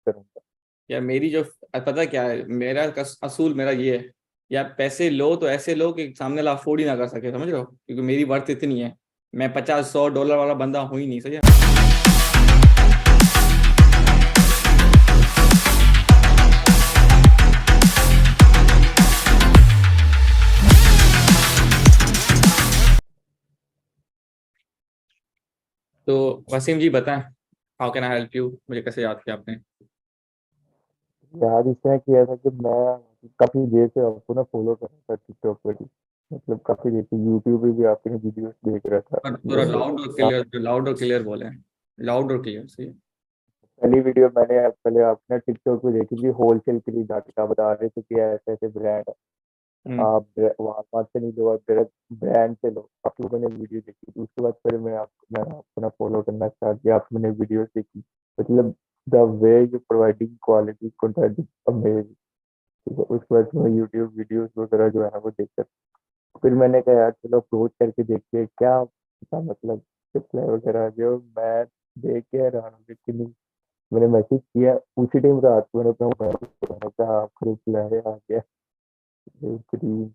करूंगा। या मेरी जो पता है क्या है, मेरा असूल मेरा ये है, या पैसे लो तो ऐसे लो कि सामने वाला अफोर्ड ही ना कर सके, समझ रहे हो, क्योंकि मेरी वर्थ इतनी है। मैं 50-100 डॉलर वाला बंदा हूँ ही नहीं, सही है। तो वसीम जी बताएं, how can I help you, मुझे कैसे याद किया आपने? यार इसमें किया था कि मैं काफी देर से आपको ना फॉलो कर रहा था टिकटॉक पर ही। मतलब काफी देर से यूट्यूब पे भी आपके वीडियोस देख रहा था। और थोड़ा बट लाउड और क्लियर, लाउड और क्लियर बोले। लाउड और क्लियर, सही है। पहली वीडियो मैंने पहले आपने टिकटॉक पे देखी थी, होलसेल के लिए जाके आप बता रहे थे कि ऐसे ऐसे ब्रांड हम्म। आप वहां से नहीं लो, आप डायरेक्ट ब्रांड से लो। आप लोगों ने वीडियो देखी थी, उसके बाद फिर मैंने अपना फॉलो करना स्टार्ट किया, आप मैंने वीडियोस देखी। मतलब the way you providing quality content is amazing. ठीक है, उसके बाद मैं यूट्यूब वीडियोस वगैरह जो है ना वो देखकर फिर मैंने कहा यार चलो अप्रोच करके देखते हैं क्या पता, मतलब रिप्लाई वगैरह जो मैं देख के हैरान हो गया कि नहीं। मैंने मैसेज किया उसी टाइम रात को, मैंने अपना मोबाइल मैंने कहा आपका रिप्लाई आ गया। बेहतरीन।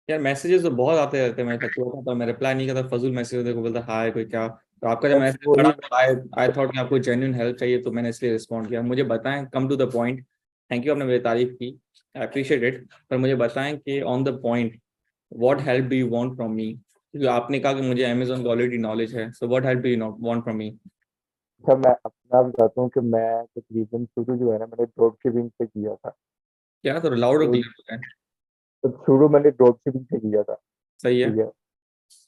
यार मैसेजेस तो बहुत आते रहते हैं, मैं सच बताता हूँ, मैं रिप्लाई नहीं करता, फजूल मैसेज देखो, बोलता हाय कोई क्या। तो आपका जब बस मैसेज पढ़ा वही। तो आई आई थॉट कि आपको जेन्युइन हेल्प चाहिए, तो मैंने इसलिए रिस्पॉन्ड किया। मुझे बताएं, come to the point. Thank you, आपने मेरी तारीफ की, आई अप्रिशिएट इट, पर मुझे बताएं कि on the point, what help do you want from me, क्योंकि आपने कहा कि मुझे अमेजोन की ऑलरेडी नॉलेज है, so what help do you want from me? अच्छा मैं अपना बताता हूँ कि मैं तकरीबन शुरू जो है ना मैंने ड्रॉप शिपिंग से किया था। क्या, थोड़ा लाउड और तो क्लियर है। शुरू मैंने ड्रॉप शिपिंग से किया था। सही है। ठीक है।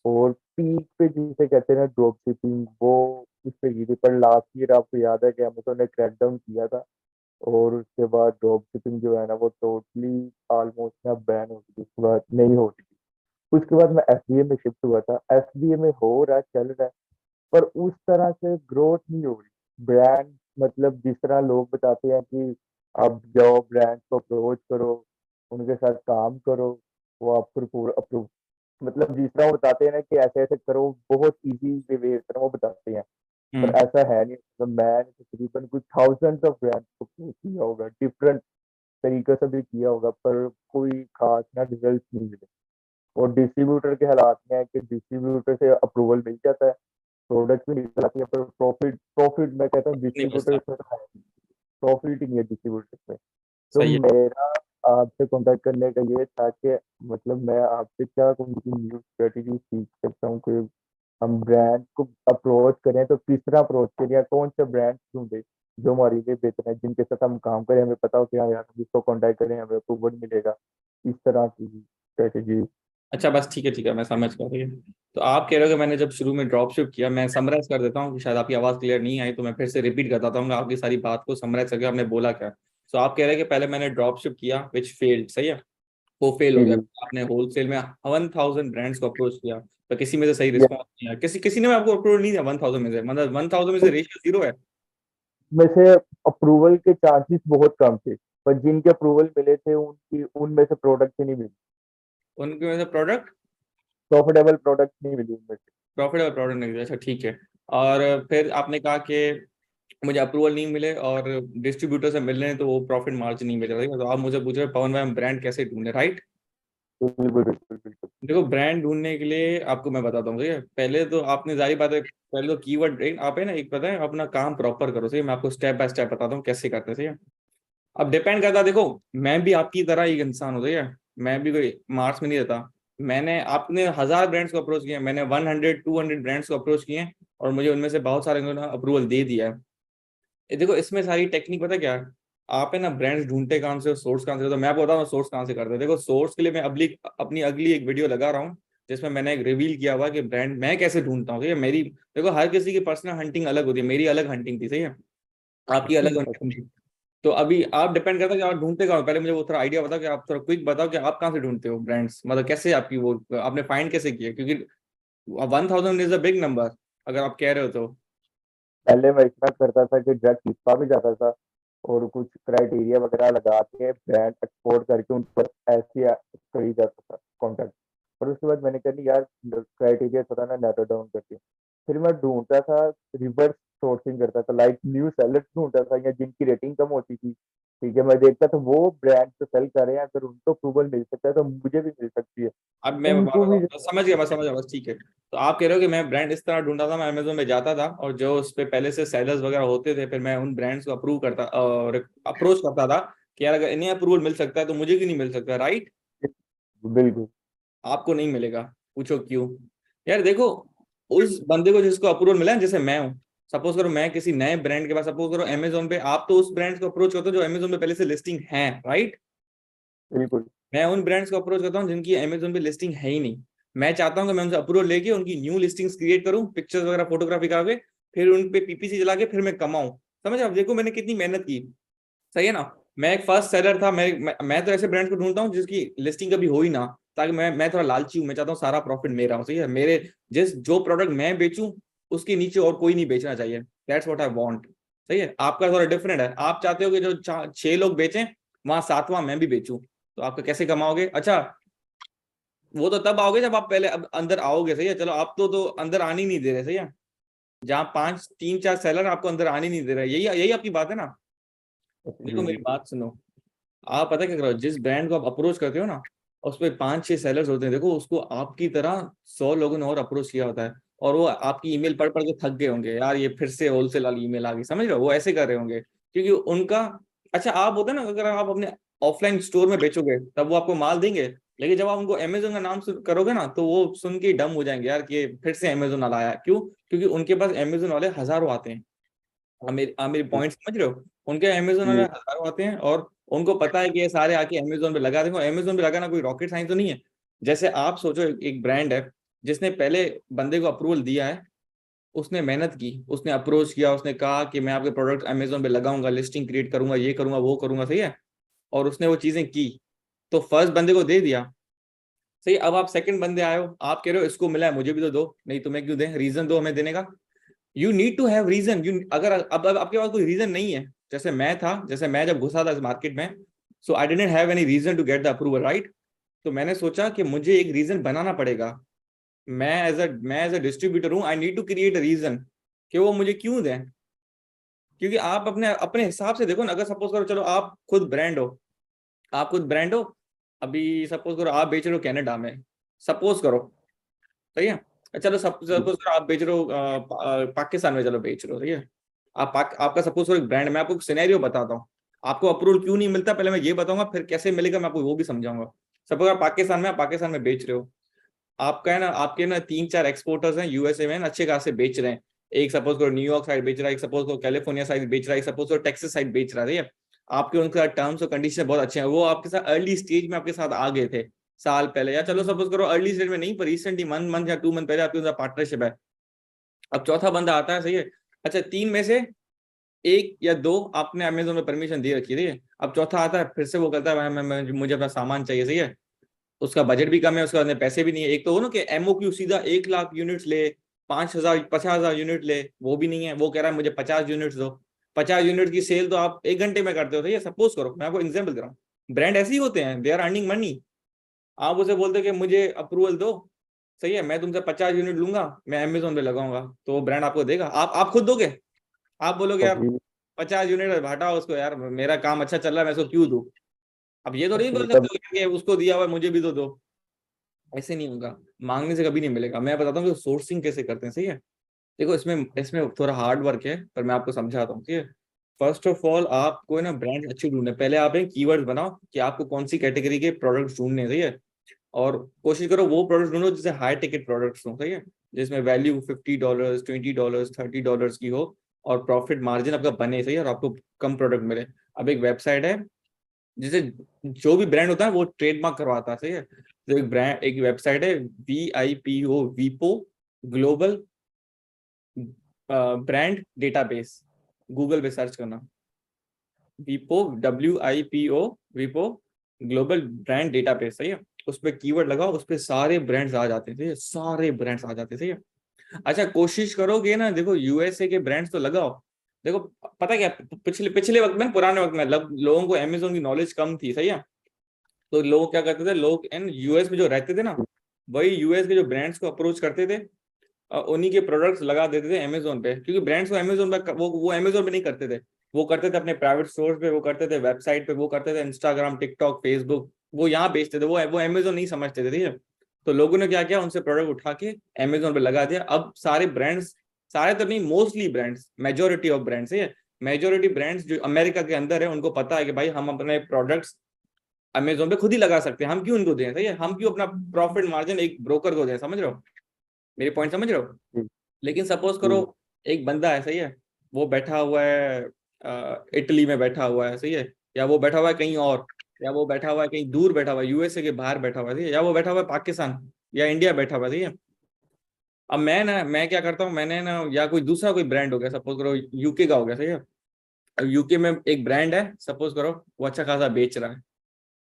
और पीक पे जिसे कहते हैं ना ड्रॉप शिपिंग, वो उस पे की थी, पर लास्ट ईयर आपको याद है कि अमेजोन ने क्रैकडाउन किया था। और उसके बाद ड्रॉप शिपिंग जो है ना वो टोटली ऑलमोस्ट ना बैन हो गई, उसके बाद नहीं होती थी। उसके बाद मैं एफबीए में शिफ्ट हुआ था, एफबीए में हो रहा है, चल रहा है, पर उस तरह से ग्रोथ नहीं हो रही ब्रांड। मतलब जिस तरह लोग बताते हैं कि आप जाओ ब्रांड को अप्रोच करो, उनके साथ काम करो, वो आपको अप्रूव, मतलब जिस तरह वो बताते हैं ना कि ऐसे ऐसे करो, बहुत इजी वे तरह वो बताते हैं। पर हम्म। ऐसा है नहीं। तो मैंने तकरीबन कुछ थाउजेंड ऑफ ब्रांड को अप्रोच किया होगा, डिफरेंट तरीके से भी किया होगा, पर कोई खास ना रिजल्ट नहीं मिले। और डिस्ट्रीब्यूटर के हालात में है कि डिस्ट्रीब्यूटर से अप्रूवल मिल जाता है, प्रोडक्ट भी निकल आती है, पर प्रॉफिट प्रॉफिट मैं कहता हूँ नहीं डिस्ट्रीब्यूटर बचता। इसमें तो है, प्रॉफिट ही नहीं है डिस्ट्रीब्यूटर में। तो सही है। मेरा आपसे कांटेक्ट करने का ये था कि मतलब मैं आपसे क्या कम्युनिटी न्यू स्ट्रेटेजी सीख सकता हूँ कि हम ब्रांड को अप्रोच करें तो किस तरह अप्रोच करें, या कौन से ब्रांड ढूंढे जो हमारे लिए बेहतर है, जिनके साथ हम काम करें, हमें पता हो कि हाँ यार हम इसको कांटेक्ट करें हमें अप्रूवल मिलेगा। इस तरह की स्ट्रेटेजी। अच्छा बस ठीक है, ठीक है, मैं समझ गया, ठीक है। तो आप कह रहे हो कि मैंने जब शुरू में ड्रॉप शिप किया, मैं समराइज कर देता हूँ कि शायद आपकी आवाज़ क्लियर नहीं आई, तो मैं फिर से रिपीट करता हूँ आपकी सारी बात को समराइज करके आपने बोला क्या। तो आप कह रहे हैं कि पहले मैंने ड्रॉप शिप किया विच फेल्ड, सही है, वो फेल हो जी गया। जी। आपने होलसेल में 1000 ब्रांड्स को अप्रोच किया, तो किसी में से सही ये रिस्पॉन्स नहीं आया, किसी ने आपको अप्रोच नहीं दिया 1000 में से, मतलब 1000 में से रेशियो जीरो है। में से अप्रूवल के चांसेस बहुत कम थे, पर जिनके अप्रूवल मिले थे उनकी उनमें से प्रोडक्ट ही नहीं मिली, उनके में से प्रोडक्ट, प्रॉफिटेबल प्रोडक्ट नहीं मिली उनमें से। प्रॉफिटेबल प्रोडक्ट नहीं दिया, अच्छा ठीक है। और फिर आपने कहा कि मुझे अप्रूवल नहीं मिले और डिस्ट्रीब्यूटर से मिल रहे हैं, तो वो प्रॉफिट मार्जिन नहीं मिल रहा है, तो आप मुझे पूछ रहे हैं पवन भाई हम ब्रांड कैसे ढूंढे, राइट? बिल्कुल बिल्कुल बिल्कुल। देखो, ब्रांड ढूंढने के लिए आपको मैं बताता हूँ, ठीक है, पहले तो आपने जारी बात है, पहले तो कीवर्ड आप है ना, एक पता है, अपना काम प्रॉपर करो, सही है, मैं आपको स्टेप बाय स्टेप बताता हूँ कैसे करते हैं, सही है। अब डिपेंड करता है, देखो, मैं भी आपकी तरह एक इंसान हूँ, ठीक है, मैं भी कोई मार्क्स में नहीं रहता। मैंने आपने 1000 ब्रांड्स को अप्रोच किया, मैंने 100-200 ब्रांड्स को अप्रोच किए, और मुझे उनमें से बहुत सारे अप्रूवल दे दिया है। ये देखो, इसमें सारी टेक्निक पता क्या है, आप है ना ब्रांड्स ढूंढते कहाँ से, सोर्स कहाँ से, तो मैं आपको बताऊँ सोर्स कहाँ से करते हैं। देखो, सोर्स के लिए मैं अपनी अगली एक वीडियो लगा रहा हूँ, जिसमें मैंने एक रिवील किया हुआ कि ब्रांड मैं कैसे ढूंढता हूँ, ठीक है। मेरी देखो, हर किसी की पर्सनल हंटिंग अलग होती है, मेरी अलग हंटिंग थी, सही है, आपकी अलग हंटिंग थी। तो अभी आप डिपेंड करता है कि आप ढूंढते कहाँ हो। पहले मुझे वो थोड़ा आइडिया बताओ कि आप थोड़ा क्विक बताओ कि आप कहाँ से ढूंढते हो ब्रांड्स, मतलब कैसे आपकी वो आपने फाइंड कैसे किया, क्योंकि 1000 इज अ बिग नंबर, अगर आप कह रहे हो तो। पहले मैं इतना करता था कि ड्रग लिखा भी जाता था और कुछ क्राइटेरिया वगैरह लगा के ब्रांड एक्सपोर्ट करके उन पर ऐसे करी जाता था कॉन्टेक्ट। और उसके बाद मैंने कहा नहीं यार, क्राइटेरिया थोड़ा ना नैरो डाउन करके फिर मैं ढूंढता था रिवर्स सोर्सिंग करता था, लाइक न्यू सेलर्स ढूंढता था या जिनकी रेटिंग कम होती थी, ठीक है, मैं देखता था वो ब्रांड तो सेल कर रहे हैं, अगर उनको अप्रूवल मिल सकता है तो मुझे भी मिल सकती है, अब मैं बात उनको भी। बताऊं, समझ गया, मैं समझ गया, बस ठीक है। तो आप कह रहे हो कि मैं ब्रांड इस तरह ढूंढता था, मैं अमेजोन में जाता था और जो उस पे पहले से सेलर्स वगैरह होते थे, फिर मैं उन ब्रांड्स को अप्रूव करता और अप्रोच करता था कि यार अगर इन्हें अप्रूवल मिल सकता है तो मुझे क्यों नहीं मिल सकता, राइट? बिल्कुल। आपको नहीं मिलेगा, पूछो क्यों? यार देखो, उस बंदे को जिसको अप्रूवल मिला है, जैसे मैं हूँ, सपोज करो मैं किसी नए ब्रांड के पास, सपोज करो अमेजोन पे, आप तो उस ब्रांड को अप्रोच करते हो जो अमेजोन पे पहले से लिस्टिंग है, राइट? बिल्कुल। मैं उन ब्रांड्स को अप्रोच करता हूँ जिनकी अमेजोन पे लिस्टिंग है ही नहीं। मैं चाहता हूँ कि मैं उनसे अप्रूवल लेके उनकी न्यू लिस्टिंग्स क्रिएट करूँ, पिक्चर्स वगैरह फोटोग्राफी करा के, फिर उन पे पीपीसी चला के फिर मैं कमाऊं। समझ आप, देखो मैंने कितनी मेहनत की। सही है ना? मैं एक फर्स्ट सेलर था, मैं तो ऐसे ब्रांड को ढूंढता हूँ जिसकी लिस्टिंग कभी हो ही ना, ताकि मैं थोड़ा लालची हूँ, मैं चाहता हूँ सारा प्रॉफिट मेरा हो। सही है, मेरे जिस जो प्रोडक्ट मैं बेचूं उसके नीचे और कोई नहीं बेचना चाहिए। That's what I want. सही है, आपका थोड़ा डिफरेंट है, आप चाहते हो कि जो 6 लोग बेचें वहां 7वां मैं भी बेचूं। तो आपका कैसे कमाओगे? अच्छा, वो तो तब आओगे जब आप पहले अब अंदर आओगे। सही है, चलो आप तो अंदर आने ही नहीं दे रहे। सही है, जहाँ 5 3 4 सेलर आपको अंदर आने नहीं दे रहे, यही यही आपकी बात है ना? देखो जी मेरी जी। बात सुनो, आप पता क्या करो, जिस ब्रांड को आप अप्रोच करते हो ना, उस पर 5 6 सेलर्स होते हैं, देखो उसको आपकी तरह 100 लोगों ने और अप्रोच किया होता है, और वो आपकी ईमेल पढ़ पढ़ के थक गए होंगे, यार ये फिर से होलसेल वाली ईमेल आ गई। समझ रहे हो, वो ऐसे कर रहे होंगे क्योंकि उनका। अच्छा, आप होता है ना, अगर आप अपने ऑफलाइन स्टोर में बेचोगे तब वो आपको माल देंगे, लेकिन जब आप उनको अमेजोन का नाम करोगे ना तो वो सुन के डम हो जाएंगे, यार कि ये फिर से अमेजोन वाला आया। क्यों? क्योंकि उनके पास अमेजोन वाले हजारों आते हैं। आप मेरी पॉइंट समझ रहे हो? उनके अमेजोन वाले जी हजारों आते हैं और उनको पता है कि ये सारे आके अमेजोन पे लगा देंगे। अमेजोन पे लगाना कोई रॉकेट साइंस तो नहीं है। जैसे आप सोचो, एक ब्रांड है जिसने पहले बंदे को अप्रूवल दिया है, उसने मेहनत की, उसने अप्रोच किया, उसने कहा कि मैं आपके प्रोडक्ट अमेजोन पे लगाऊंगा, लिस्टिंग क्रिएट करूंगा, ये करूंगा वो करूंगा। सही है, और उसने वो चीजें की, तो फर्स्ट बंदे को दे दिया। सही, अब आप सेकंड बंदे आए हो, आप कह रहे हो इसको मिला है मुझे भी तो दो। नहीं, तुम्हें क्यों दें? रीजन दो हमें देने का। You need to have reason. You अगर अब आपके पास कोई रीजन नहीं है, जैसे मैं था, जैसे मैं जब घुसा था इस मार्केट में, so I didn't have any reason to get the approval, right? तो मैंने सोचा कि मुझे एक रीजन बनाना पड़ेगा। मैं एज अ डिस्ट्रीब्यूटर हूँ, I need to create a reason कि वो मुझे क्यों दें। क्योंकि आप अपने अपने हिसाब से देखो ना, अगर सपोज करो, चलो आप खुद ब्रांड हो, आप खुद ब्रांड हो, अभी सपोज करो आप बेच रहे हो कनाडा में, सपोज करो। सही है, चलो सपोज जी। करो आप बेच रहे हो पाकिस्तान में, चलो बेच रहे हो। सही है, आपका सपोज करो एक ब्रांड, मैं आपको सिनेरियो बताता हूँ, आपको अप्रूवल क्यों नहीं मिलता पहले मैं ये बताऊंगा, फिर कैसे मिलेगा मैं आपको वो भी समझाऊंगा। सपोज आप पाकिस्तान में, आप पाकिस्तान में बेच रहे हो, आपका है ना, आपके ना 3 4 एक्सपोर्टर्स हैं यूएसए में, अच्छे खासे बेच रहे हैं। एक सपोज करो न्यूयॉर्क साइड बेच रहा है, एक सपोज करो कैलिफोर्निया साइड बेच रहा है, एक सपोज करो टेक्सास साइड बेच रहा है। ठीक है, आपके उनके साथ टर्म्स और कंडीशन बहुत अच्छे हैं, वो आपके साथ अर्ली स्टेज में आपके साथ आ गए थे साल पहले, या चलो सपोज करो अर्ली स्टेज में नहीं, पर रिसेंटली 1 मंथ या 2 मंथ पहले आपके साथ पार्टनरशिप है। अब चौथा बंदा आता है। सही है, अच्छा 3 में से एक या दो आपने अमेजोन में परमिशन दे रखी थी, अब चौथा आता है, फिर से वो कहता है मुझे अपना सामान चाहिए। सही है, उसका बजट भी कम है, उसके बाद पैसे भी नहीं है। एक तो हो ना कि एमओक्यू सीधा 1 लाख यूनिट्स ले, 5,000 50,000 यूनिट ले, वो भी नहीं है, वो कह रहा है मुझे 50 यूनिट्स दो। 50 यूनिट की सेल तो आप 1 घंटे में करते हो। सही है, सपोज करो, मैं आपको एग्जाम्पल दे रहा हूँ, ब्रांड ऐसे ही होते हैं, दे आर अर्निंग मनी। आप उसे बोलते हो कि मुझे अप्रूवल दो, सही है, मैं तुमसे 50 यूनिट लूंगा, मैं अमेजोन पे लगाऊंगा, तो वो ब्रांड आपको देगा? आप खुद दोगे? आप बोलोगे यार कभी 50 यूनिट हटाओ उसको, यार मेरा काम अच्छा चल रहा है, मैं उसको क्यों दूं? अब ये तो नहीं बोल कभी। सकते हो कि उसको दिया हुआ है, मुझे भी तो दो। ऐसे नहीं होगा, मांगने से कभी नहीं मिलेगा। मैं बताता हूँ कि सोर्सिंग कैसे करते हैं। सही है, देखो इसमें इसमें थोड़ा हार्ड वर्क है, पर मैं आपको समझाता हूँ। ठीक है, फर्स्ट ऑफ ऑल आपको है ना ब्रांड अच्छी ढूंढने, पहले आप एक कीवर्ड बनाओ कि आपको कौन सी कैटेगरी के प्रोडक्ट्स ढूंढने हैं। सही है, और कोशिश करो वो प्रोडक्ट ढूंढो जिससे हाई टिकट प्रोडक्ट्स हो। सही है, जिसमें वैल्यू $50 $20 $30 की हो, और प्रॉफिट मार्जिन आपका बने। सही है, और आपको कम प्रोडक्ट मिले। अब एक वेबसाइट है जिसे जो भी ब्रांड होता है वो ट्रेडमार्क करवाता है। सही है, तो एक वेबसाइट है, VIPO, वीपो ग्लोबल ब्रांड डेटाबेस, गूगल पे सर्च करना, वीपो WIPO, वीपो ग्लोबल ब्रांड डेटाबेस। सही है, उस पर कीवर्ड लगाओ, उस पर सारे ब्रांड्स आ जाते थे, सारे ब्रांड्स आ जाते थे। अच्छा कोशिश करोगे ना, देखो यूएसए के ब्रांड्स तो लगाओ। देखो पता क्या, पिछले पिछले वक्त में, पुराने वक्त में लोगों को अमेजोन की नॉलेज कम थी। सही है, तो लोग क्या करते थे, लोग इन यूएस में जो रहते थे ना, वही यूएस के जो ब्रांड्स को अप्रोच करते थे, उन्हीं के प्रोडक्ट्स लगा देते थे अमेजोन पे, क्योंकि ब्रांड्स को अमेजोन पे वो अमेजोन पे नहीं करते थे, वो करते थे अपने प्राइवेट स्टोर पे, वो करते थे वेबसाइट पे, वो करते थे इंस्टाग्राम, टिकटॉक, फेसबुक, वो यहाँ बेचते थे, वो अमेजोन नहीं समझते थे, ठीक है। तो लोगों ने क्या किया, उनसे प्रोडक्ट उठा के अमेजोन पे लगा दिया। अब सारे ब्रांड्स, सारे तो नहीं, mostly brands, majority of brands है, मेजोरिटी ब्रांड्स जो अमेरिका के अंदर है, उनको पता है कि भाई हम अपने प्रोडक्ट्स अमेजोन पे खुद ही लगा सकते हैं, हम क्यों उनको दें, सही है, हम क्यों अपना प्रॉफिट मार्जिन एक ब्रोकर को दें, समझ रहे हो मेरे पॉइंट, समझ रहे हो। जी। लेकिन सपोज करो जी। एक बंदा है, सही है, वो बैठा हुआ है इटली में बैठा हुआ है, सही है, या वो बैठा हुआ है कहीं और, या वो बैठा हुआ है कहीं दूर बैठा हुआ है, यूएसए के बाहर बैठा हुआ है, ठीक है, या वो बैठा हुआ है पाकिस्तान या इंडिया बैठा हुआ है, ठीक है। अब मैं क्या करता हूँ, मैंने ना, या कोई दूसरा कोई ब्रांड हो गया, सपोज करो यूके का हो गया, सही है। अब यूके में एक ब्रांड है, सपोज करो वो अच्छा खासा बेच रहा है,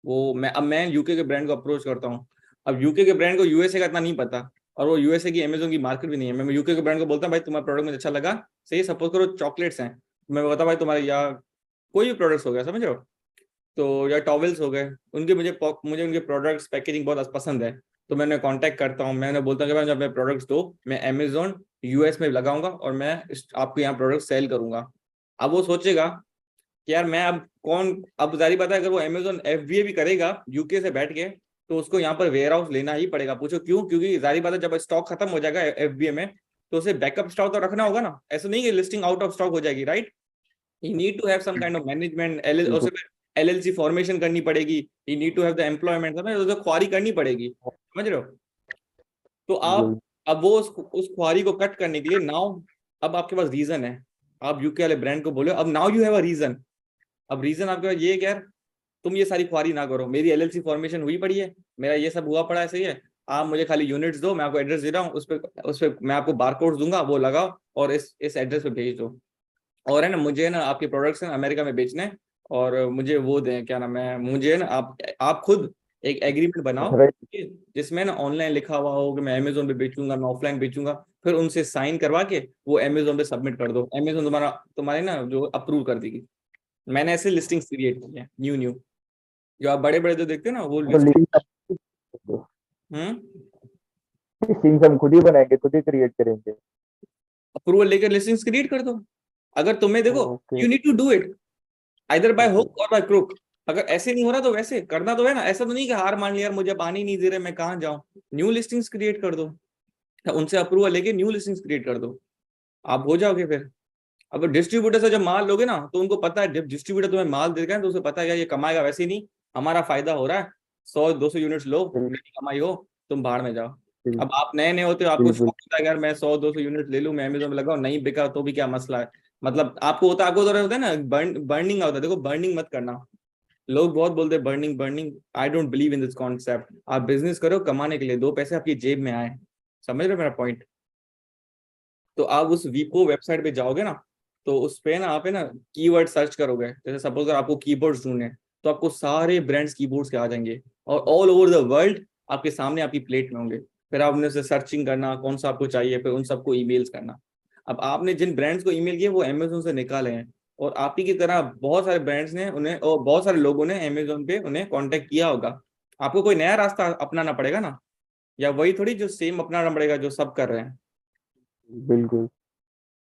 वो मैं यूके के ब्रांड को अप्रोच करता हूँ। अब यूके के ब्रांड को यूएसए का इतना नहीं पता, और वो यूएसए की अमेजोन की मार्केट भी नहीं है। मैं यूके के ब्रांड को बोलता हूँ भाई तुम्हारा प्रोडक्ट मुझे अच्छा लगा, सही, सपोज करो चॉकलेट्स हैं, मैं बताता भाई तुम्हारे, या कोई भी प्रोडक्ट्स हो गया, समझ रहे हो, तो या टॉवल्स हो गए, उनके मुझे उनके प्रोडक्ट्स पैकेजिंग बहुत पसंद है, तो मैंने कांटेक्ट करता हूँ, मैंने बोलता हूँ कि भाई जब मैं प्रोडक्ट्स दो, मैं अमेजोन यूएस में लगाऊंगा और मैं आपके यहाँ प्रोडक्ट सेल करूंगा। अब वो सोचेगा कि यार मैं अब कौन, अब जारी बात है अगर वो अमेजोन एफबीए भी करेगा यूके से बैठ के, तो उसको यहाँ पर वेयर हाउस लेना ही पड़ेगा। पूछो क्यों, क्योंकि जारी बात है जब स्टॉक खत्म हो जाएगा एफबीए में, तो उसे बैकअप स्टॉक तो रखना होगा ना, ऐसा नहीं कि लिस्टिंग आउट ऑफ स्टॉक हो जाएगी, right. You need to have some kind of management, L बिल्कुल। उससे एलएलसी फॉर्मेशन करनी पड़ेगी, you need to have the employment, समझ, उसे ख्वारी करनी पड़ेगी, समझ रहे हो। तो आप, बिल्कुल। अब वो उस ख्वारी को कट करने के लिए नाउ, अब आपके पास रीजन है, आप यूके वाले ब्रांड को बोले, अब now you have a reason. अब रीजन आपके पास ये है कि यार तुम ये सारी ख्वारी ना करो, मेरी एलएलसी फॉर्मेशन हुई पड़ी है, मेरा ये सब हुआ पड़ा है, सही है, आप मुझे खाली यूनिट्स दो, मैं आपको एड्रेस दे रहा हूँ, उस पे मैं आपको बारकोड्स दूंगा, वो लगाओ और इस एड्रेस पे भेज दो। और है ना, मुझे ना आपके प्रोडक्ट्स हैं अमेरिका में बेचने हैं, और मुझे वो दें, क्या नाम है, मुझे ना आप खुद एक एग्रीमेंट बनाओ, राइट। जिसमें ना ऑनलाइन लिखा हुआ हो कि मैं अमेजोन पे बेचूंगा, मैं ऑफलाइन बेचूंगा, फिर उनसे साइन करवा के वो अमेजोन पे सबमिट कर दो, अमेजोन तुम्हारे ना जो अप्रूव कर देगी। मैंने ऐसे लिस्टिंग्स क्रिएट की है, न्यू न्यू, जो आप बड़े बड़े जो देखते हो ना वो तो लिस्टिंग। हम्म। लिस्टिंग हम खुद ही बनाएंगे, खुद ही क्रिएट करेंगे। अप्रूवल लेकर लिस्टिंग्स क्रिएट कर दो। अगर तुम्हें देखो, okay. You need to do it either by okay. Hook और बाय क्रुक। अगर ऐसे नहीं हो रहा तो वैसे करना तो है ना, ऐसा तो नहीं कि हार मान लिया यार मुझे पानी नहीं दे रहे, मैं कहाँ जाऊं, न्यू लिस्टिंग्स क्रिएट कर दो, उनसे अप्रूवल लेके न्यू लिस्टिंग्स क्रिएट कर दो, आप हो जाओगे फिर। अब डिस्ट्रीब्यूटर से जब माल लोगे ना, तो उनको पता है, जब डिस्ट्रीब्यूटर तुम्हें माल देगा तो उसे पता है यार ये कमाएगा वैसे ही नहीं, हमारा फायदा हो रहा है, 100-200 यूनिट्स लो, बिल्कुल। मेरी कमाई हो, तुम बाहर में जाओ। बिल्कुल। अब आप नए नए होते हो, आपको शौक बिल्कुल। होता है यार मैं 100-200 यूनिट ले लूं, मैं अमेजोन में लगाऊं, नहीं बिका तो भी क्या मसला है, मतलब आपको होता, आपको तो होता है ना, बर्निंग होता है, देखो बर्निंग मत करना। लोग बहुत बोलते हैं burning burning, I don't believe in this concept. आप बिजनेस करो कमाने के लिए, दो पैसे आपकी जेब में आए, समझ रहे हो मेरा पॉइंट। तो आप उस वीपो वेबसाइट पे जाओगे ना, तो उस पे ना आप है ना कीवर्ड सर्च करोगे, जैसे सपोज अगर आपको कीबोर्ड्स ढूंढने हैं, तो आपको सारे ब्रांड्स कीबोर्ड्स के आ जाएंगे, और ऑल ओवर द वर्ल्ड आपके सामने आपकी प्लेट में होंगे। फिर आपने उसे सर्चिंग करना कौन सा आपको चाहिए, फिर उन सबको ईमेल्स करना। अब आपने जिन ब्रांड्स को ईमेल किए वो अमेजोन से निकाले हैं, और आप ही की तरह बहुत सारे ब्रांड्स ने उन्हें, और बहुत सारे लोगों ने अमेजोन पे उन्हें कांटेक्ट किया होगा। आपको कोई नया रास्ता अपनाना पड़ेगा ना, या वही थोड़ी जो सेम अपनाना पड़ेगा जो सब कर रहे हैं, बिल्कुल।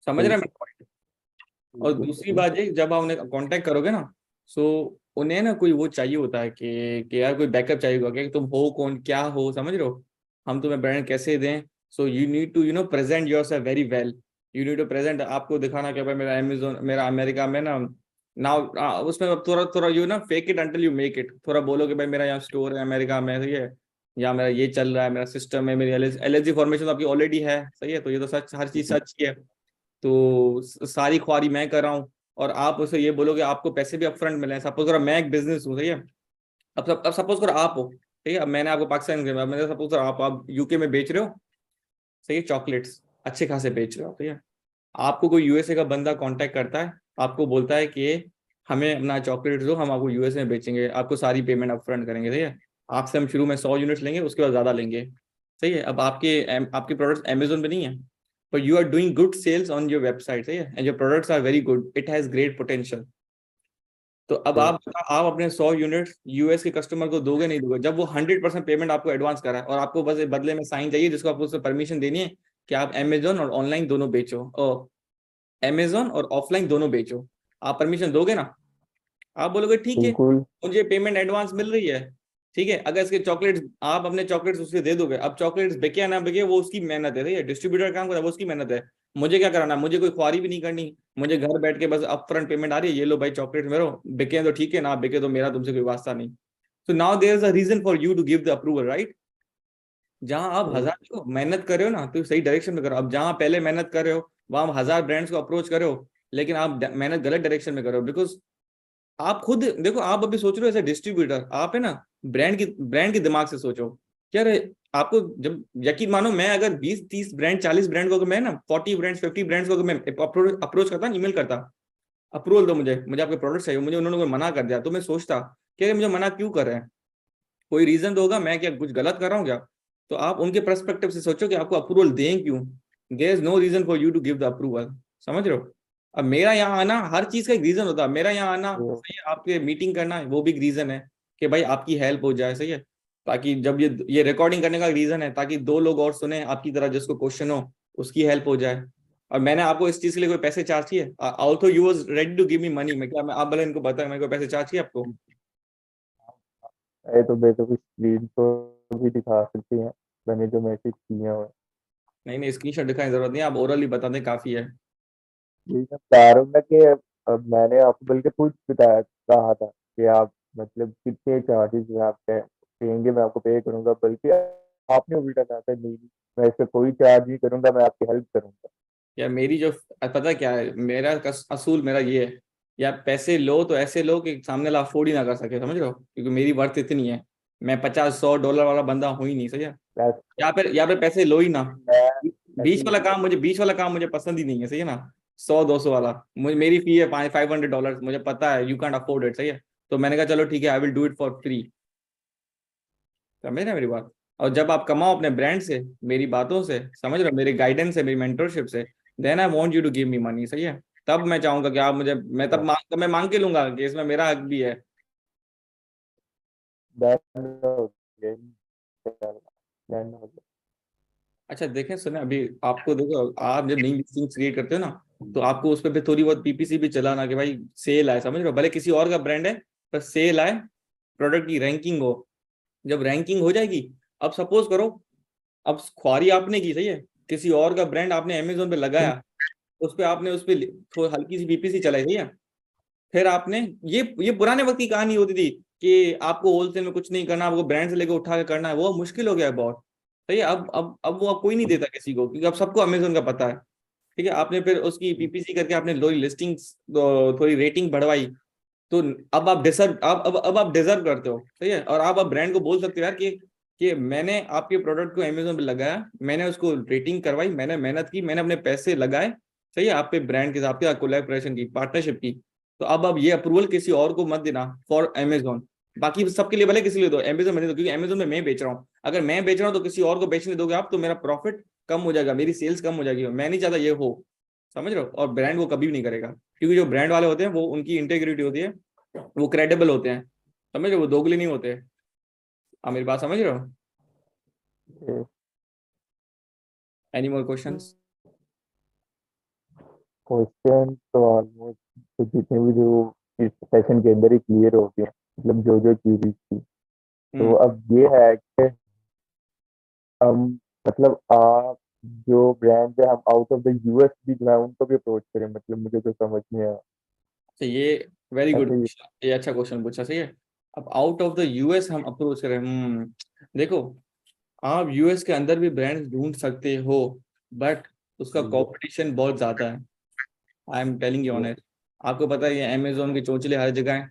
समझ रहे हैं बिल्कुल। मेरा point? और दूसरी बिल्कुल। बात ये, जब आप उन्हें कांटेक्ट करोगे ना, सो उन्हें ना कोई वो चाहिए होता है कि यार कोई बैकअप चाहिए होगा कि तुम हो कौन, क्या हो, समझ रहे हो, हम तुम्हें ब्रांड कैसे दें। So you need to present yourself very well, you need to present, आपको दिखाना कि भाई मेरा अमेजोन, मेरा अमेरिका में ना नाउ, उसमें अब थोड़ा थोड़ा fake it until you make it, थोड़ा बोलो कि भाई मेरा यहाँ स्टोर है अमेरिका में, सही है, या मेरा ये चल रहा है, मेरा सिस्टम है, मेरी एलएलसी फॉर्मेशन आपकी ऑलरेडी है, सही है, तो ये तो सच, हर चीज सच ही है। तो सारी ख्वारी मैं कर रहा हूँ, और आप उसे ये बोलोगे आपको पैसे भी अपफ्रंट मिले हैं, सपोज करो मैं एक बिजनेस हूँ, सही है, अब सपोज करो आप हो, ठीक है, अब मैंने आपको पाकिस्तान में, मैंने सपोज करो आप यूके में बेच रहे हो, सही है, चॉकलेट्स अच्छे खासे बेच रहे हो, ठीक है, आपको कोई यूएसए का बंदा कांटेक्ट करता है, आपको बोलता है कि हमें अपना चॉकलेट्स दो, हम आपको यूएसए में बेचेंगे, आपको सारी पेमेंट अपफ्रंट करेंगे, ठीक है, आपसे हम शुरू में 100 यूनिट्स लेंगे, उसके बाद ज्यादा लेंगे, सही है। अब आपके प्रोडक्ट्स अमेजोन पे नहीं है, but you are doing good sales on your website, सही है, and your products are very good, it has great potential। तो अब आप अपने 100 यूनिट यूएस के कस्टमर को दोगे नहीं दोगे, जब वो 100% पेमेंट आपको एडवांस करा है, और आपको बस बदले में साइन चाहिए जिसको आपको उससे परमिशन देनी है कि आप अमेजोन और ऑनलाइन दोनों बेचो, और अमेजोन और ऑफलाइन दोनों बेचो, आप परमिशन दोगे ना? आप बोलोगे ठीक है, बिल्कुल। मुझे पेमेंट एडवांस मिल रही है, ठीक है, अगर इसके चॉकलेट्स, आप अपने चॉकलेट्स उसके दे दोगे, अब चॉकलेट्स बिके या ना बिके वो उसकी मेहनत है, ठीक है, डिस्ट्रीब्यूटर काम करता है वो उसकी मेहनत है। मुझे क्या कराना, मुझे कोई ख्वारी भी नहीं करनी, मुझे घर बैठ के बस अपफ्रंट पेमेंट आ रही है, ये लो भाई चॉकलेट मेरे, बिके तो ठीक है, ना बिके तो मेरा तुमसे कोई वास्ता नहीं। So now there is a reason for you to give the approval, right? जहां आप तो 1000 को मेहनत कर रहे हो ना, तो सही डायरेक्शन में करो। अब जहां पहले मेहनत कर रहे हो वहां आप 1000 ब्रांड्स को अप्रोच करो, लेकिन आप मेहनत गलत डायरेक्शन में करो, बिकॉज आप खुद देखो, आप अभी सोच रहे हो एज ए डिस्ट्रीब्यूटर, आप है ना ब्रांड के दिमाग से सोचो। क्या रे, आपको जब यकीन मानो, मैं अगर 20 30 ब्रांड 40 ब्रांड को, अगर मैं ना 40 ब्रांड्स 50 ब्रांड्स को अगर मैं अप्रोच करता, ईमेल करता, अप्रूवल दो मुझे, मुझे आपके प्रोडक्ट चाहिए, मुझे उन्होंने कोई मना कर दिया, तो मैं सोचता कि अरे मुझे मना क्यों कर रहे हैं, कोई रीजन तो होगा, मैं क्या कुछ गलत कर रहा हूँ क्या? तो आप उनके पर्सपेक्टिव से सोचो कि आपको अप्रूवल दें क्यों। There is no reason for you to give the approval, समझ रहे हो? अब मेरा यहाँ आना, हर चीज का एक रीजन होता है, मेरा यहाँ आना सही है, आपके मीटिंग करना है वो भी एक रीजन है कि भाई आपकी हेल्प हो जाए, सही है, ताकि जब ये रिकॉर्डिंग करने का रीजन है ताकि 2 लोग और सुने आपकी तरह, जिसको क्वेश्चन हो उसकी हेल्प हो जाए। और मैंने आपको इस चीज के लिए कोई पैसे चार्ज किए? Also you was ready to give me money, मैं क्या, मैं आप भले इनको बताया मैं कोई पैसे चार्ज किए आपको? ये तो बेसिकली स्क्रीन शॉट भी दिखा सकते हैं, मैंने जो मैसेज किए हैं। नहीं नहीं, स्क्रीनशॉट दिखाने की जरूरत नहीं है, आप ओरली बता दें काफी है। यही मैं बता रहा हूँ ना कि अब मैंने आपको बल्कि खुद बताया, कहा था कि आप मतलब कितने चार्जेस हैं आप देंगे, मैं आपको पे करूंगा, बल्कि आपने उल्टा कहा था नहीं, मैं इससे कोई चार्ज नहीं करूंगा, मैं आपकी हेल्प करूंगा। या मेरी जो, पता क्या है मेरा असूल मेरा ये है, या पैसे लो तो ऐसे लो कि सामने वाला अफोर्ड ही ना कर सके, समझ रहे हो, क्योंकि मेरी वर्थ इतनी है, मैं 50 100 डॉलर वाला बंदा हूं ही नहीं, सही है। यहाँ पे पैसे लो ही ना, मैं बीच ऐसी वाला काम मुझे, बीच वाला काम मुझे पसंद ही नहीं है, सही है ना। 100 200 वाला, मुझे मेरी फी है 500 $500, मुझे पता है यू कैंट अफोर्ड इट, सही है। तो मैंने कहा चलो ठीक है, I will do it for free, समझ रहे हैं मेरी बात? और जब आप कमाओ अपने ब्रांड से, मेरी बातों से, समझ रहे हो, मेरे गाइडेंस से, मेरी मेंटरशिप से, then I want you to give me money, सही है। तब मैं चाहूंगा कि आप मुझे, मैं तब मैं मांग के लूंगा कि इसमें मेरा हक भी है। अच्छा देखें सुने, अभी आपको देखो, आप जब नई लिस्टिंग क्रिएट करते हो ना, तो आपको उस पर भी थोड़ी बहुत पीपीसी भी चलाना कि भाई सेल आए, समझ रहे हो, भले किसी और का ब्रांड है पर सेल आए, प्रोडक्ट की रैंकिंग हो। जब रैंकिंग हो जाएगी, अब सपोज करो, अब ख्वारी आपने की, सही है, किसी और का ब्रांड आपने अमेजोन पे लगाया, उस पे आपने उस पे थोड़ी हल्की सी बीपीसी चलाई, सही है, फिर आपने, ये पुराने वक्त की कहानी होती थी कि आपको होलसेल में कुछ नहीं करना, आपको ब्रांड से लेकर उठा के करना है, वो मुश्किल हो गया है बहुत, सही है। अब वो कोई नहीं देता किसी को, क्योंकि अब सबको अमेजोन का पता है, ठीक है। आपने फिर उसकी पीपीसी करके आपने थोड़ी लिस्टिंग्स, थोड़ी रेटिंग बढ़वाई, तो अब आप डिजर्व, अब आप डिजर्व करते हो, सही है, और आप अब ब्रांड को बोल सकते हो यार कि मैंने आपके प्रोडक्ट को अमेजोन पे लगाया, मैंने उसको रेटिंग करवाई, मैंने मेहनत की, मैंने अपने पैसे लगाए, सही है, आप पे ब्रांड के साथ, आपके कोलैबोरेशन की, पार्टनरशिप की, तो अब ये अप्रूवल किसी और को मत देना फॉर अमेजोन। बाकी सबके लिए भले किसी लिए दो, अमेजोन में नहीं दो, क्योंकि अमेजोन में मैं बेच रहा हूँ, अगर मैं बेच रहा हूँ तो किसी और को बेचने दोगे आप, तो मेरा प्रॉफिट कम हो जाएगा, मेरी सेल्स कम हो जाएगी, मैं नहीं चाहता ये हो, समझ रहे हो। और ब्रांड वो कभी भी नहीं करेगा, क्योंकि जो ब्रांड वाले होते हैं वो, उनकी इंटेग्रिटी होती है, वो क्रेडिबल होते हैं, समझ रहे हो, वो दोगले नहीं होते। आप मेरी बात समझ रहे हो? Any more questions? क्वेश्चन तो ऑलमोस्ट तो जितने भी जो इस सेशन के अंदर ही क्लियर हो गए, मतलब जो जो चीज थी। तो हम्म। अब ये है कि हम, मतलब आप जो ब्रांड है, हम आउट ऑफ द यूएस भी जो है उनको भी अप्रोच करें, मतलब मुझे तो समझ नहीं आया। तो ये वेरी गुड, ऐसे ही। ये अच्छा क्वेश्चन पूछा, सही है। अब आउट ऑफ द यूएस हम अप्रोच करें, देखो, आप यूएस के अंदर भी ब्रांड ढूंढ सकते हो, बट उसका ये कंपटीशन बहुत ज्यादा है, आई एम टेलिंग यू ये ऑनेस्ट। आपको पता है ये अमेजोन के चोंचले हर जगह है,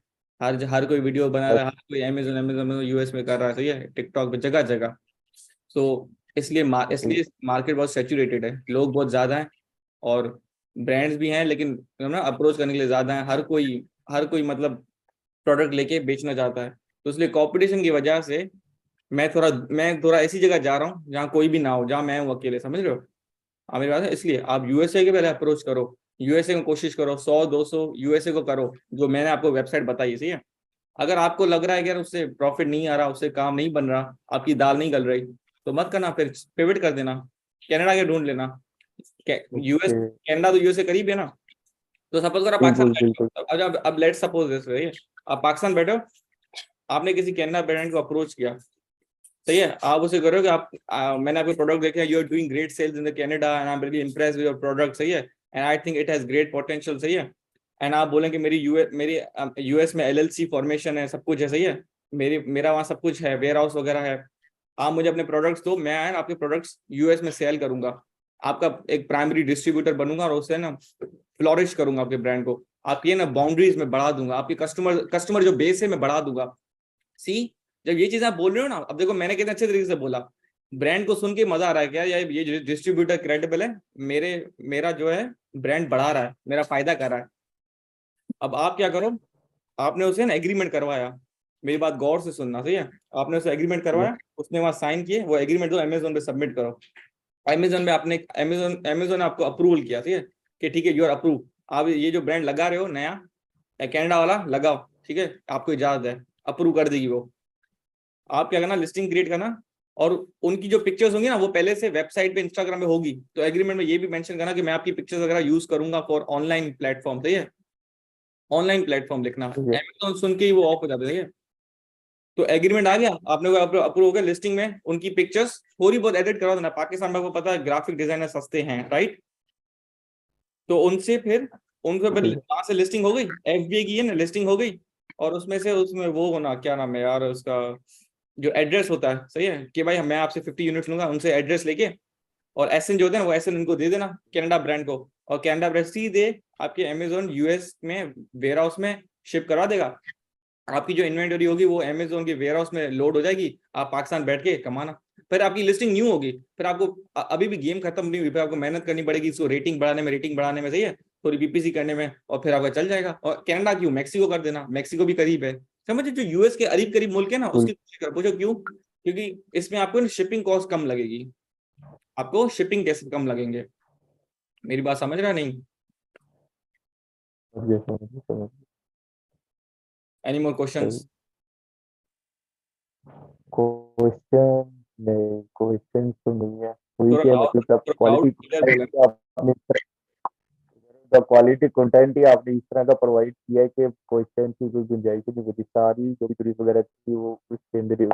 हर कोई वीडियो बना रहा है, हर कोई अमेजोन अमेजोन में यूएस में कर रहा है, सही है, टिकटॉक पे जगह जगह। सो ये- इसलिए मार्केट बहुत सेचुरेटेड है, लोग बहुत ज्यादा हैं, और ब्रांड्स भी हैं, लेकिन ना अप्रोच करने के लिए ज्यादा है, हर कोई मतलब प्रोडक्ट लेके बेचना चाहता है, तो इसलिए कंपटीशन की वजह से मैं थोड़ा ऐसी जगह जा रहा हूँ जहाँ कोई भी ना हो, जहाँ मैं हूँ अकेले, समझ रहे हो। आप मेरी बात है, इसलिए आप यूएसए के पहले अप्रोच करो, यूएसए में कोशिश करो, 100 200 यूएसए को करो, जो मैंने आपको वेबसाइट बताई है, सही है। अगर आपको लग रहा है कि यार उससे प्रॉफिट नहीं आ रहा, उससे काम नहीं बन रहा, आपकी दाल नहीं गल रही, तो मत करना, फिर पिवट कर देना। कनाडा के ढूंढ लेना। US, okay. कनाडा तो यूएस से करीब है ना। तो सपोज करो आप पाकिस्तान बिल्कुल बैठे बिल्कुल। हो, अब लेट सपोज दिस, सही है, आप पाकिस्तान बैठे हो, आपने किसी कनाडा ब्रांड को अप्रोच किया, सही है, आप उसे करो कि आप मैंने आपके प्रोडक्ट देखे, you are doing great sales in the Canada and I am really impressed with your product, सही है, and I think it has great potential, सही है, एंड आप बोलें कि मेरी यूएस में एलएलसी फॉर्मेशन है, सब कुछ है, सही है, मेरा वहाँ सब कुछ है, वेयर हाउस वगैरह है, आप मुझे अपने प्रोडक्ट्स दो, मैं आपके प्रोडक्ट्स यूएस में सेल करूंगा, आपका एक प्राइमरी डिस्ट्रीब्यूटर बनूंगा और उससे ना फ्लोरिश करूंगा आपके ब्रांड को, आपकी है ना बाउंड्रीज में बढ़ा दूंगा, आपकी कस्टमर जो बेस है मैं बढ़ा दूंगा। सी, जब ये चीज आप बोल रहे हो ना, अब देखो मैंने कितने अच्छे तरीके से बोला, ब्रांड को सुन के मजा आ रहा है क्या, ये डिस्ट्रीब्यूटर क्रेडिबल है, मेरा जो है ब्रांड बढ़ा रहा है, मेरा फायदा कर रहा है। अब आप क्या करो, आपने उसे ना एग्रीमेंट करवाया, मेरी बात गौर से सुनना, सही है, आपने उसे एग्रीमेंट करवाया, उसने वहां साइन किए, वो एग्रीमेंट दो अमेजोन पे सबमिट करो, अमेजोन में आपने अमेजोन ने आपको अप्रूवल किया, ठीक है, कि ठीक है यू आर अप्रूव, आप ये जो ब्रांड लगा रहे हो नया कनाडा वाला लगाओ, ठीक है, आपको इजाजत है, अप्रूव कर देगी वो। आप क्या करना, लिस्टिंग क्रिएट करना, और उनकी जो पिक्चर्स होंगी ना वो पहले से वेबसाइट पे इंस्टाग्राम पे होगी, तो एग्रीमेंट में ये भी मेंशन करना कि मैं आपकी पिक्चर्स वगैरह यूज करूंगा फॉर ऑनलाइन प्लेटफॉर्म, सही है, ऑनलाइन प्लेटफॉर्म लिखना, ठीक है। अमेजोन सुन के ही वो ऑफ हो जाता है, ठीक है। तो एग्रीमेंट आ गया, आपने को अप्रूव हो गया, लिस्टिंग में उनकी पिक्चर्स थोड़ी बहुत एडिट करवा देना, पाकिस्तान में आपको पता है ग्राफिक डिजाइनर सस्ते हैं, राइट, तो उनसे फिर ठीक है। वहां से लिस्टिंग हो गई, एफबीए की है ना लिस्टिंग हो गई, और उसमें से उसमें वो होना, क्या नाम है यार उसका, जो एड्रेस होता है, सही है, कि भाई मैं आपसे 50 यूनिट लूंगा, उनसे एड्रेस लेके, और एसएन जो होता है ना वो एसएन उनको दे देना कनाडा ब्रांड को, और कनाडा ब्रांड सीधे आपके अमेजोन यूएस में वेयर हाउस में शिप करवा देगा, आपकी जो इन्वेंटरी होगी वो अमेजोन के वेयर हाउस में लोड हो जाएगी, आप पाकिस्तान बैठ के कमाना, फिर आपकी लिस्टिंग न्यू होगी, फिर आपको अभी भी गेम खत्म नहीं हुई, फिर आपको मेहनत करनी पड़ेगी इसको रेटिंग बढ़ाने में, सही है, थोड़ी बीपीसी करने में, और फिर आपका चल जाएगा। और कनाडा क्यों, मैक्सिको कर देना, मैक्सिको भी करीब है, समझे, जो यूएस के करीब मुल्क है ना बिल्कुल। उसकी कोशिश कर, पूछो क्यों, क्योंकि इसमें आपको शिपिंग कॉस्ट कम लगेगी, आपको शिपिंग कैसे कम लगेंगे, मेरी बात समझ रहा नहीं। समझ गए, समझ गए, समझ गए। एनी मोर सही। क्वेश्चंस? क्वेश्चन नहीं, क्वेश्चन तो नहीं है, वही थोड़ा क्या लाउड, मतलब थोड़ा क्वालिटी लाउड क्लियर बोले। कंटेंट आपने, द क्वालिटी कंटेंट ही आपने इस तरह का प्रोवाइड किया है कि क्वेश्चन की कोई गुंजाइश ही नहीं बची, सारी जो क्वेरीज वगैरह थी वो उसके अंदर ही,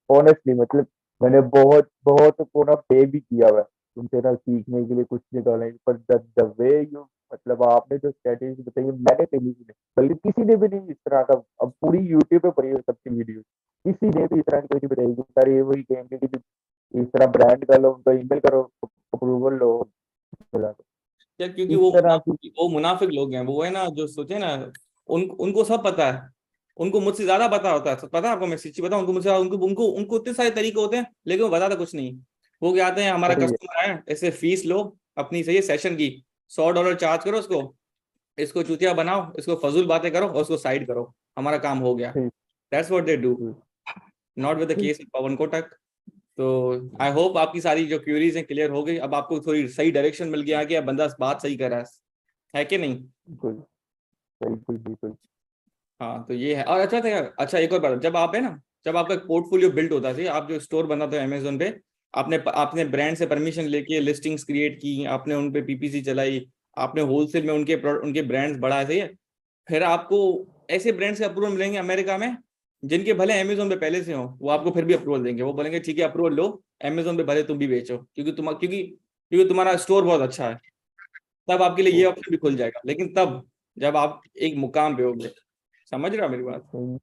ऑनेस्टली मतलब मैंने बहुत बहुत को ना पे भी किया हुआ है तुमसे ना सीखने के लिए कुछ निकालने के लिए, पर द वे यू, मतलब आपने जो स्ट्रेटेजी बताई है, मैंने कहीं भी नहीं, बल्कि किसी ने भी नहीं इस तरह का, अब पूरी यूट्यूब पे पड़ी है सबकी वीडियो, किसी ने भी इस तरह की कोई नहीं बताई, सारे वही कहेंगे कि इस तरह ब्रांड का लो, उनका ईमेल करो, अप्रूवल लो, मिला दो। यार क्योंकि इस तरह की। वो मुनाफिक लोग हैं, वो है ना जो सोचे ना, उनको सब पता है, उनको मुझसे ज्यादा पता होता है, पता है आपको, मैं सच्ची बताऊं, उनको मुझसे उनको उनको उनको इतने सारे तरीके होते हैं, लेकिन वो बताता कुछ नहीं। वो क्या आते हैं, हमारा सही है। कस्टमर आया, ऐसे फीस लो अपनी, सही है, सेशन की $100 चार्ज करो उसको, इसको चूतिया बनाओ, इसको फजूल बातें करो और उसको साइड करो, हमारा काम हो गया। सही। दैट्स व्हाट दे डू, सही। नॉट विद द सही। केस ऑफ पवन कोटक। तो आई होप आपकी सारी जो क्यूरीज हैं क्लियर हो गई, अब आपको थोड़ी सही डायरेक्शन मिल गया कि अब बंदा बात सही कर रहा है कि नहीं। बिल्कुल। बिल्कुल बिल्कुल। हाँ तो ये है, और अच्छा था यार, अच्छा एक और बात, जब आप है ना, जब आपका पोर्टफोलियो बिल्ड होता है, आप जो स्टोर बनाते हो अमेजोन पे, आपने आपने ब्रांड से परमिशन लेके लिस्टिंग्स क्रिएट की, आपने उन पे पीपीसी चलाई, आपने होलसेल में उनके ब्रांड्स बढ़ाए, सही है, फिर आपको ऐसे ब्रांड्स के अप्रूवल मिलेंगे अमेरिका में, जिनके भले अमेजोन पे पहले से हो, वो आपको फिर भी अप्रूवल देंगे, वो बोलेंगे ठीक है अप्रूवल लो, अमेजोन पे भले तुम भी बेचो, क्योंकि तुम्हारा स्टोर बहुत अच्छा है, तब आपके लिए ये ऑप्शन भी खुल जाएगा, लेकिन तब जब आप एक मुकाम पे होगे, समझ रहे हो मेरी बात। सही।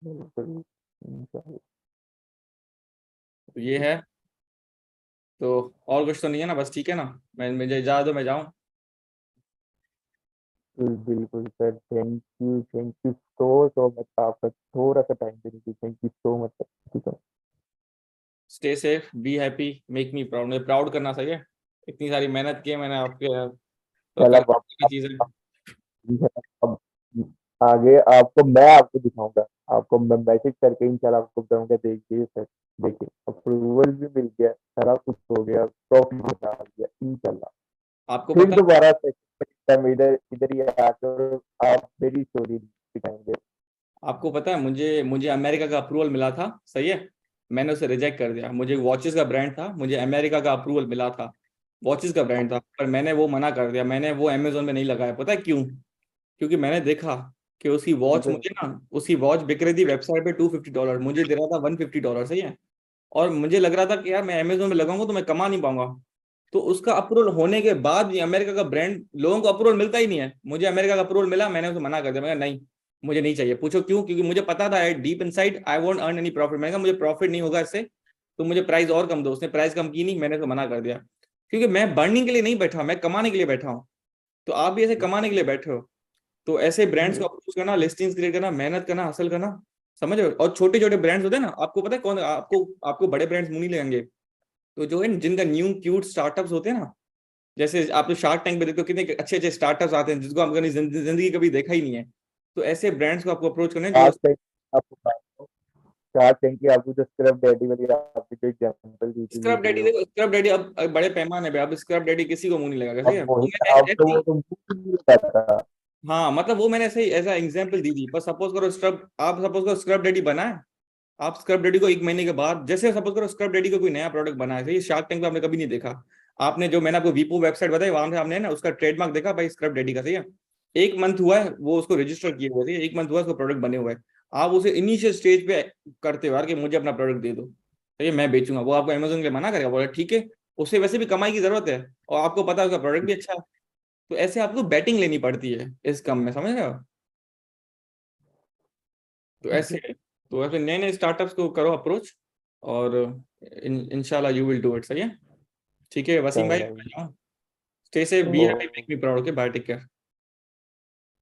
बिल्कुल। इंशाल्लाह। तो ये है, तो और कुछ तो नहीं है ना, बस ठीक है ना, मैं मुझे इजाजत दो, मैं जाऊँ। बिल्कुल sir, thank you so so much, आपका थोड़ा सा टाइम देने के लिए thank you so much sir, ठीक है। Stay safe, be happy, make me proud, मुझे प्राउड करना सही है, इतनी सारी मेहनत की है मैंने आपके, तो चल करने की चीज़ है। अब आगे आपको मैं आपको दिखाऊंगा, आपको मैं मैसेज करके इंशाल्लाह आपको बताऊंगा, देखिए सर, देखिए अप्रूवल भी मिल गया, सारा कुछ हो गया, प्रॉफिट बता दिया इंशाल्लाह, आपको फिर पता है, दोबारा से हम इधर इधर ही आकर आप मेरी स्टोरी दिखाएंगे। मुझे मुझे अमेरिका का अप्रूवल मिला था, सही है, मैंने उसे रिजेक्ट कर दिया। मुझे वॉचेस का ब्रांड था, मुझे अमेरिका का अप्रूवल मिला था, वॉचेस का ब्रांड था, पर मैंने वो मना कर दिया। मैंने वो अमेजोन में नहीं लगाया। पता है क्यों? क्योंकि मैंने देखा कि उसी वॉच बिक रही थी वेबसाइट पे $250, मुझे दे रहा था $150, सही है। और मुझे लग रहा था कि यार मैं अमेजोन में लगाऊंगा तो मैं कमा नहीं पाऊंगा। तो उसका अप्रूवल होने के बाद भी अमेरिका का ब्रांड, लोगों को अप्रूवल मिलता ही नहीं है, मुझे अमेरिका का अप्रूवल मिला, मैंने उसे मना कर दिया। मैं कहा नहीं, मुझे नहीं चाहिए। पूछो क्यों? क्योंकि मुझे पता था deep inside I won't earn any profit. मैंने कहा मुझे प्रॉफिट नहीं होगा इससे, तो मुझे प्राइस और कम दो। उसने प्राइस कम की नहीं, मैंने तो मना कर दिया। क्योंकि मैं बर्निंग के लिए नहीं बैठा, मैं कमाने के लिए बैठा हूँ। तो आप भी ऐसे कमाने के लिए बैठे हो। तो ऐसे ब्रांड्स को अप्रोच करना, लिस्टिंग्स क्रिएट करना, मेहनत करना, हासिल करना, समझ रहे हो। और छोटे छोटे ब्रांड्स होते हैं ना, आपको पता है कौन, आपको आपको बड़े ब्रांड्स मुंह नहीं लगेंगे। तो जो है जिनका न्यू क्यूट स्टार्टअप्स होते हैं ना, जैसे आप तो शार्क टैंक पे देखते हो कितने अच्छे अच्छे स्टार्टअप्स आते हैं जिसको हम कभी जिंदगी कभी देखा ही नहीं है। तो ऐसे ब्रांड्स को आपको अप्रोच करना है जो। शार्क टैंक आपको शार्क टैंक की आपको जो स्क्रब डैडी वाली आपकी जो एग्जांपल दी थी स्क्रब डैडी, वीडियो, देखो स्क्रब डैडी अब बड़े पैमाने पे, अब स्क्रब डैडी किसी को मुंह नहीं लगा, कैसे अब है वो वही मैंने अब तो ऐसे वो ही। तो मुझे नहीं पता। हाँ मतलब वो मैंने ऐसे ही ऐसा एग्जाम्पल दी थी। पर सपोज करो स्क्रब, आप सपोज करो स्क्रब डैडी बना है, आप स्क्रब डैडी को 1 महीने के बाद, जैसे सपोज करो स्क्रब डैडी को कोई नया प्रोडक्ट बना है, ये शार्क टैंक पे आपने कभी नहीं देखा। आपने जो मैंने आपको वीपो वेबसाइट बताई, वहां से आपने ना उसका ट्रेडमार्क देखा भाई स्क्रब डैडी का, सही है। 1 मंथ हुआ है वो उसको रजिस्टर किए हुए थे, 1 मंथ हुआ है उसको प्रोडक्ट बने हुए हैं। आप उसे इनिशियल स्टेज पे करते हो यार कि मुझे अपना प्रोडक्ट दे दो, तो ये मैं बेचूंगा, वो आपको अमेजोन के लिए मना करेगा, बोला ठीक है। उसे वैसे भी कमाई की जरूरत है और आपको पता है उसका प्रोडक्ट भी अच्छा है। तो ऐसे आपको बैटिंग लेनी पड़ती है इस कम में, समझ रहे हो। तो ऐसे नए नए स्टार्टअप्स को करो अप्रोच, और इंशाल्लाह यू विल डू इट, सही है। ठीक है वसीम भाई, चलो स्टे से, बी वो happy, make me proud, okay, bye, take care.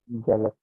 गलत